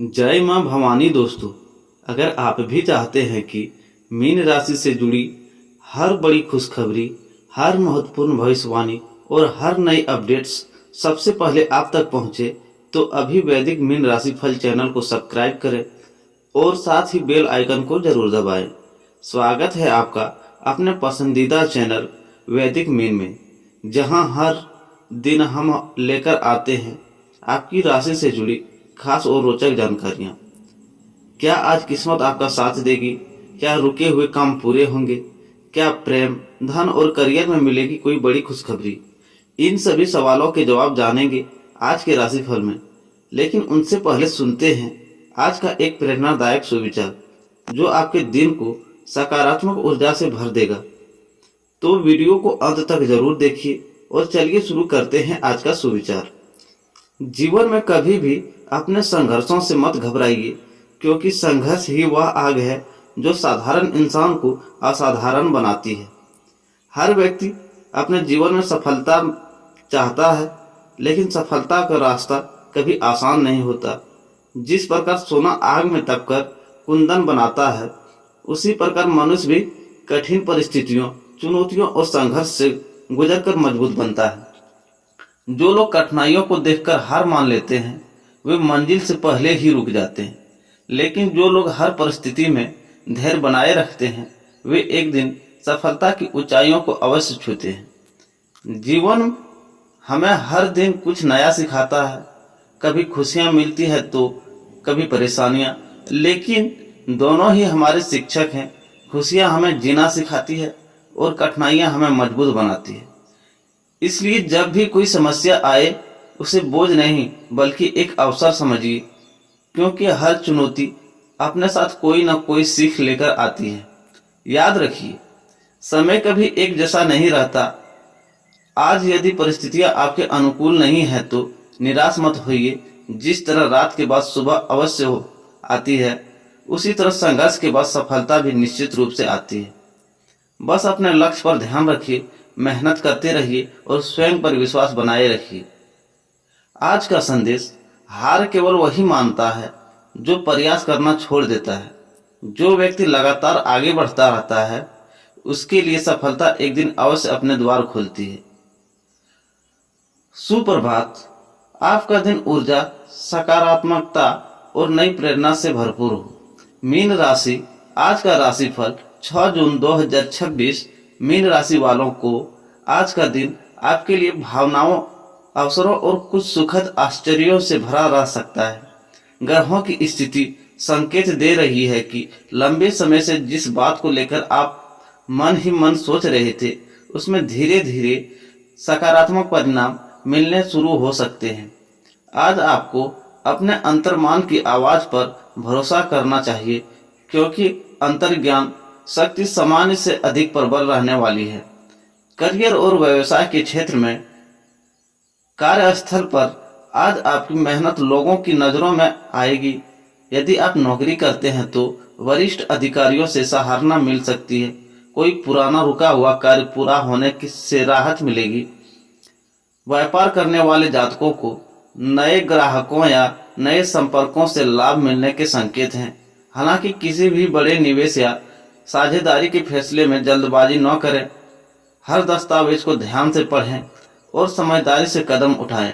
जय मां भवानी। दोस्तों, अगर आप भी चाहते हैं कि मीन राशि से जुड़ी हर बड़ी खुशखबरी, हर महत्वपूर्ण भविष्यवाणी और हर नई अपडेट्स सबसे पहले आप तक पहुंचे, तो अभी वैदिक मीन राशि फल चैनल को सब्सक्राइब करें और साथ ही बेल आइकन को जरूर दबाएं। स्वागत है आपका अपने पसंदीदा चैनल वैदिक मीन में, जहां हर दिन हम लेकर आते हैं आपकी राशि से जुड़ी खास और रोचक जानकारियां। क्या आज किस्मत आपका साथ देगी? क्या रुके हुए काम पूरे होंगे? क्या प्रेम, धन और करियर में मिलेगी कोई बड़ी खुशखबरी? इन सभी सवालों के जवाब जानेंगे आज के राशिफल में। लेकिन उनसे पहले सुनते हैं आज का एक प्रेरणादायक सुविचार, जो आपके दिन को सकारात्मक ऊर्जा से भर देगा। तो वीडियो को अंत तक जरूर देखिए और चलिए शुरू करते हैं आज का सुविचार। जीवन में कभी भी अपने संघर्षों से मत घबराइए, क्योंकि संघर्ष ही वह आग है जो साधारण इंसान को असाधारण बनाती है। हर व्यक्ति अपने जीवन में सफलता चाहता है, लेकिन सफलता का रास्ता कभी आसान नहीं होता। जिस प्रकार सोना आग में तपकर कुंदन बनाता है, उसी प्रकार मनुष्य भी कठिन परिस्थितियों, चुनौतियों और संघर्ष से गुजरकर मजबूत बनता है। जो लोग कठिनाइयों को देखकर हार मान लेते हैं, वे मंजिल से पहले ही रुक जाते हैं। लेकिन जो लोग हर परिस्थिति में धैर्य बनाए रखते हैं, वे एक दिन सफलता की ऊंचाइयों को अवश्य छूते हैं। जीवन हमें हर दिन कुछ नया सिखाता है। कभी खुशियां मिलती है तो कभी परेशानियां, लेकिन दोनों ही हमारे शिक्षक हैं। खुशियां हमें जीना सिखाती है और कठिनाइयां हमें मजबूत बनाती है। इसलिए जब भी कोई समस्या आए, उसे बोझ नहीं बल्कि एक अवसर समझिए, क्योंकि हर चुनौती अपने साथ कोई ना कोई सीख लेकर आती है। याद रखिए, समय कभी एक जैसा नहीं रहता। आज यदि परिस्थितियां आपके अनुकूल नहीं है तो निराश मत होइए। जिस तरह रात के बाद सुबह अवश्य आती है, उसी तरह संघर्ष के बाद सफलता भी निश्चित रूप से आती है। बस अपने लक्ष्य पर ध्यान रखिए, मेहनत करते रहिए और स्वयं पर विश्वास बनाए रखिए। आज का संदेश: हार केवल वही मानता है जो प्रयास करना छोड़ देता है। जो व्यक्ति लगातार आगे बढ़ता रहता है, उसके लिए सफलता एक दिन अवश्य अपने द्वार खोलती है। सुप्रभात। आपका दिन ऊर्जा, सकारात्मकता और नई प्रेरणा से भरपूर हो। मीन राशि। आज का राशिफल 6 जून 2026। मीन राशि वालों को आज का दिन आपके लिए भावनाओं, अवसरों और कुछ सुखद आश्चर्यों से भरा रह सकता है। ग्रहों की स्थिति संकेत दे रही है कि लंबे समय से जिस बात को लेकर आप मन ही मन सोच रहे थे, उसमें धीरे धीरे सकारात्मक परिणाम मिलने शुरू हो सकते हैं। आज आपको अपने अंतर्मन की आवाज पर भरोसा करना चाहिए, क्योंकि अंतर्ज्ञान शक्ति सामान्य से अधिक प्रबल रहने वाली है। करियर और व्यवसाय के क्षेत्र में कार्यस्थल पर आज आपकी मेहनत लोगों की नजरों में आएगी। यदि आप नौकरी करते हैं तो वरिष्ठ अधिकारियों से सराहना मिल सकती है। कोई पुराना रुका हुआ कार्य पूरा होने से राहत मिलेगी। व्यापार करने वाले जातकों को नए ग्राहकों या नए संपर्कों से लाभ मिलने के संकेत हैं। हालांकि किसी भी बड़े निवेश या साझेदारी के फैसले में जल्दबाजी न करें। हर दस्तावेज को ध्यान से पढ़ें और समझदारी से कदम उठाएं।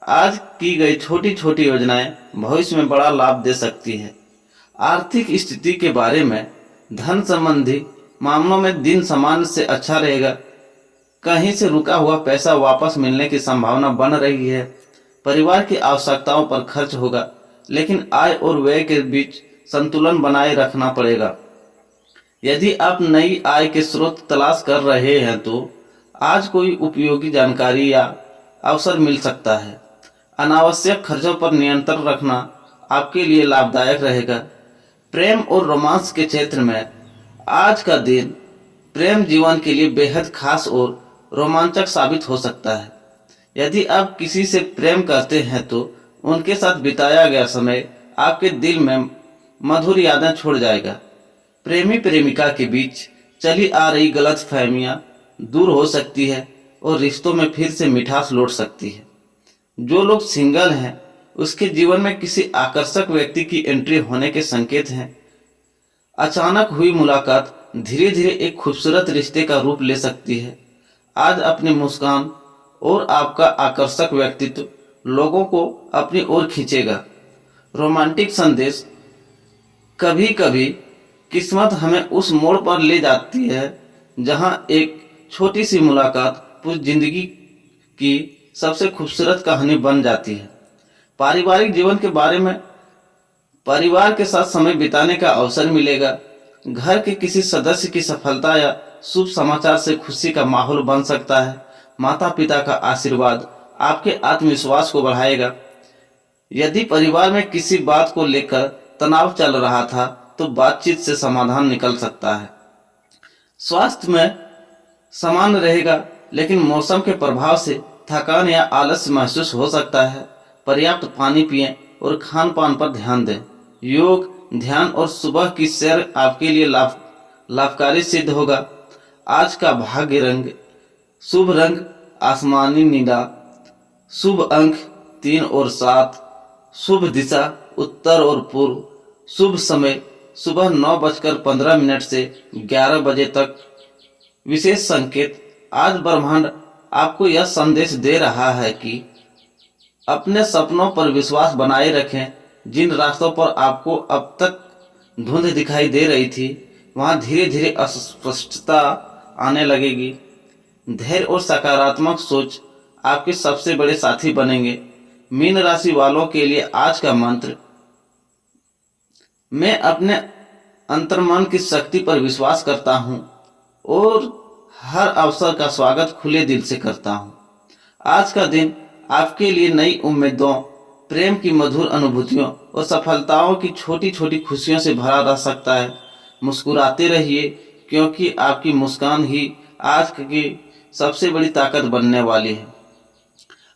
आज की गई छोटी छोटी योजनाएं भविष्य में बड़ा लाभ दे सकती है। आर्थिक स्थिति के बारे में: धन संबंधी मामलों में दिन सामान्य से अच्छा रहेगा। कहीं से रुका हुआ पैसा वापस मिलने की संभावना बन रही है। परिवार की आवश्यकताओं पर खर्च होगा, लेकिन आय और व्यय के बीच संतुलन बनाए रखना पड़ेगा। यदि आप नई आय के स्रोत तलाश कर रहे हैं तो आज कोई उपयोगी जानकारी या अवसर मिल सकता है। अनावश्यक खर्चों पर नियंत्रण रखना आपके लिए लाभदायक रहेगा। प्रेम और रोमांस के क्षेत्र में आज का दिन प्रेम जीवन के लिए बेहद खास और रोमांचक साबित हो सकता है। यदि आप किसी से प्रेम करते हैं तो उनके साथ बिताया गया समय आपके दिल में मधुर यादें छोड़ जाएगा। प्रेमी प्रेमिका के बीच चली आ रही गलतफहमियां दूर हो सकती है और रिश्तों में फिर से मिठास लौट सकती है। जो लोग सिंगल हैं, उसके जीवन में किसी आकर्षक व्यक्ति की एंट्री होने के संकेत हैं। अचानक हुई मुलाकात धीरे धीरे एक खूबसूरत रिश्ते का रूप ले सकती है। आज अपनी मुस्कान और आपका आकर्षक व्यक्तित्व लोगों को अपनी ओर खींचेगा। रोमांटिक संदेश। कभी कभी किस्मत हमें उस मोड़ पर ले जाती है जहां एक छोटी सी मुलाकात पूरी जिंदगी की सबसे खूबसूरत कहानी बन जाती है। पारिवारिक जीवन के बारे में, परिवार के साथ समय बिताने का अवसर मिलेगा। घर के किसी सदस्य की सफलता या शुभ समाचार से खुशी का माहौल बन सकता है। माता पिता का आशीर्वाद आपके आत्मविश्वास को बढ़ाएगा। यदि परिवार में किसी बात को लेकर तनाव चल रहा था तो बातचीत से समाधान निकल सकता है। स्वास्थ्य में सामान्य रहेगा, लेकिन मौसम के प्रभाव से थकान या आलस्य महसूस हो सकता है। पर्याप्त पानी पिएं और खान पान पर ध्यान दें। योग, ध्यान और सुबह की सैर आपके लिए लाभकारी सिद्ध होगा। आज का भाग्य रंग, शुभ रंग आसमानी नीला, शुभ अंक 3 और 7, शुभ दिशा उत्तर और पूर्व, शुभ समय सुबह 9:15 से 11 बजे तक। विशेष संकेत। आज ब्रह्मांड आपको यह संदेश दे रहा है कि अपने सपनों पर विश्वास बनाए रखें। जिन रास्तों पर आपको अब तक धुंध दिखाई दे रही थी, वहां धीरे धीरे अस्पष्टता आने लगेगी। धैर्य और सकारात्मक सोच आपके सबसे बड़े साथी बनेंगे। मीन राशि वालों के लिए आज का मंत्र। मैं अपने अंतर्मन की शक्ति पर विश्वास करता हूं और हर अवसर का स्वागत खुले दिल से करता हूं। आज का दिन आपके लिए नई उम्मीदों, प्रेम की मधुर अनुभूतियों और सफलताओं की छोटी छोटी खुशियों से भरा रह सकता है। मुस्कुराते रहिए, क्योंकि आपकी मुस्कान ही आज की सबसे बड़ी ताकत बनने वाली है।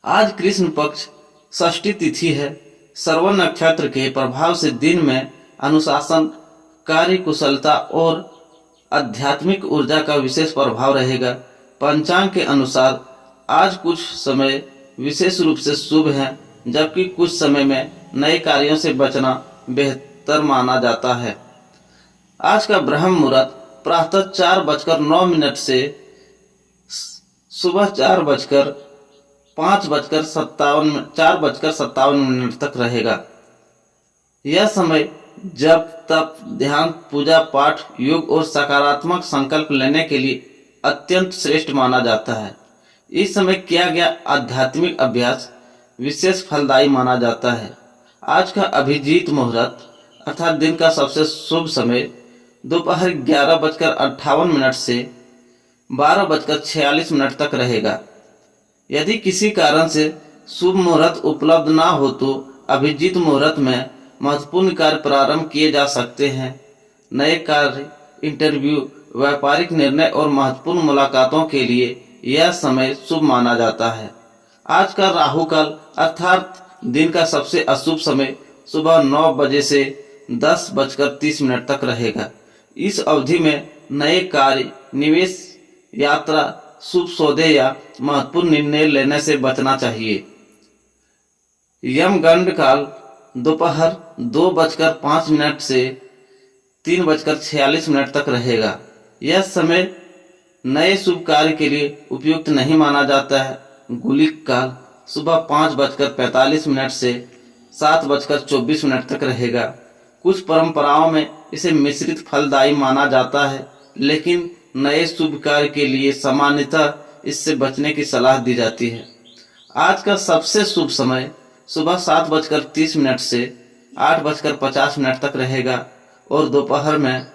आज कृष्ण पक्ष षष्ठी तिथि है। श्रवण नक्षत्र के प्रभाव से दिन में अनुशासन, कार्य कुशलता और आध्यात्मिक ऊर्जा का विशेष प्रभाव रहेगा। पंचांग के अनुसार आज कुछ समय विशेष रूप से शुभ है, जबकि कुछ समय में नए कार्यों से बचना बेहतर माना जाता है। आज का ब्रह्म मुहूर्त प्रातः 4:09 से सुबह 4:57 तक रहेगा। यह समय जब तप, ध्यान, पूजा पाठ, योग और सकारात्मक संकल्प लेने के लिए अत्यंत श्रेष्ठ माना जाता है। इस समय किया गया आध्यात्मिक अभ्यास विशेष फलदायी माना जाता है। आज का अभिजीत मुहूर्त अर्थात दिन का सबसे शुभ समय दोपहर 11:58 से 12:46 तक रहेगा। यदि किसी कारण से शुभ मुहूर्त उपलब्ध ना हो तो अभिजीत मुहूर्त में महत्वपूर्ण कार्य प्रारंभ किए जा सकते हैं। नए कार्य, इंटरव्यू, व्यापारिक निर्णय और महत्वपूर्ण मुलाकातों के लिए यह समय शुभ माना जाता है। आज का राहु काल अर्थात दिन का सबसे अशुभ समय सुबह 9 बजे से 10:30 तक रहेगा। इस अवधि में नए कार्य, निवेश, यात्रा, शुभ सौदे या महत्वपूर्ण निर्णय लेने से बचना चाहिए। यमगंड काल दोपहर 2:05 से 3:46 तक रहेगा। यह समय नए शुभ कार्य के लिए उपयुक्त नहीं माना जाता है। गुलिक काल सुबह 5:45 से 7:24 तक रहेगा। कुछ परंपराओं में इसे मिश्रित फलदायी माना जाता है, लेकिन नए शुभ कार्य के लिए सामान्यतः इससे बचने की सलाह दी जाती है। आज का सबसे शुभ समय सुबह 7:30 से 8:50 तक रहेगा और दोपहर में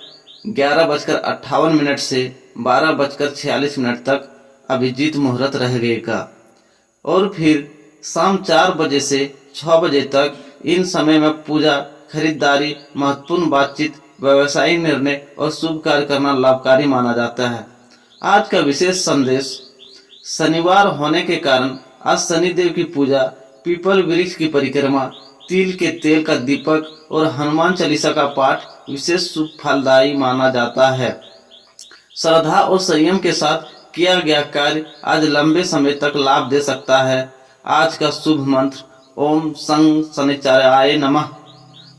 11:58 से 12:46 तक अभिजीत मुहूर्त रहेगा और फिर शाम 4 बजे से 6 बजे तक इन समय में पूजा, खरीदारी, महत्वपूर्ण बातचीत, व्यवसायिक निर्णय और शुभ कार्य करना लाभकारी माना जाता है। आज का विशेष संदेश। शनिवार होने के कारण आज शनिदेव की पूजा, पीपल वृक्ष की परिक्रमा, तिल के तेल का दीपक और हनुमान चालीसा का पाठ विशेष शुभ फलदायी माना जाता है। श्रद्धा और संयम के साथ किया गया कार्य आज लंबे समय तक लाभ दे सकता है। आज का शुभ मंत्र ओम सं शनिचराय नमः।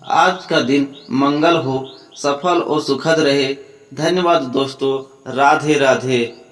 आज का दिन मंगल हो, सफल और सुखद रहे। धन्यवाद दोस्तों। राधे राधे।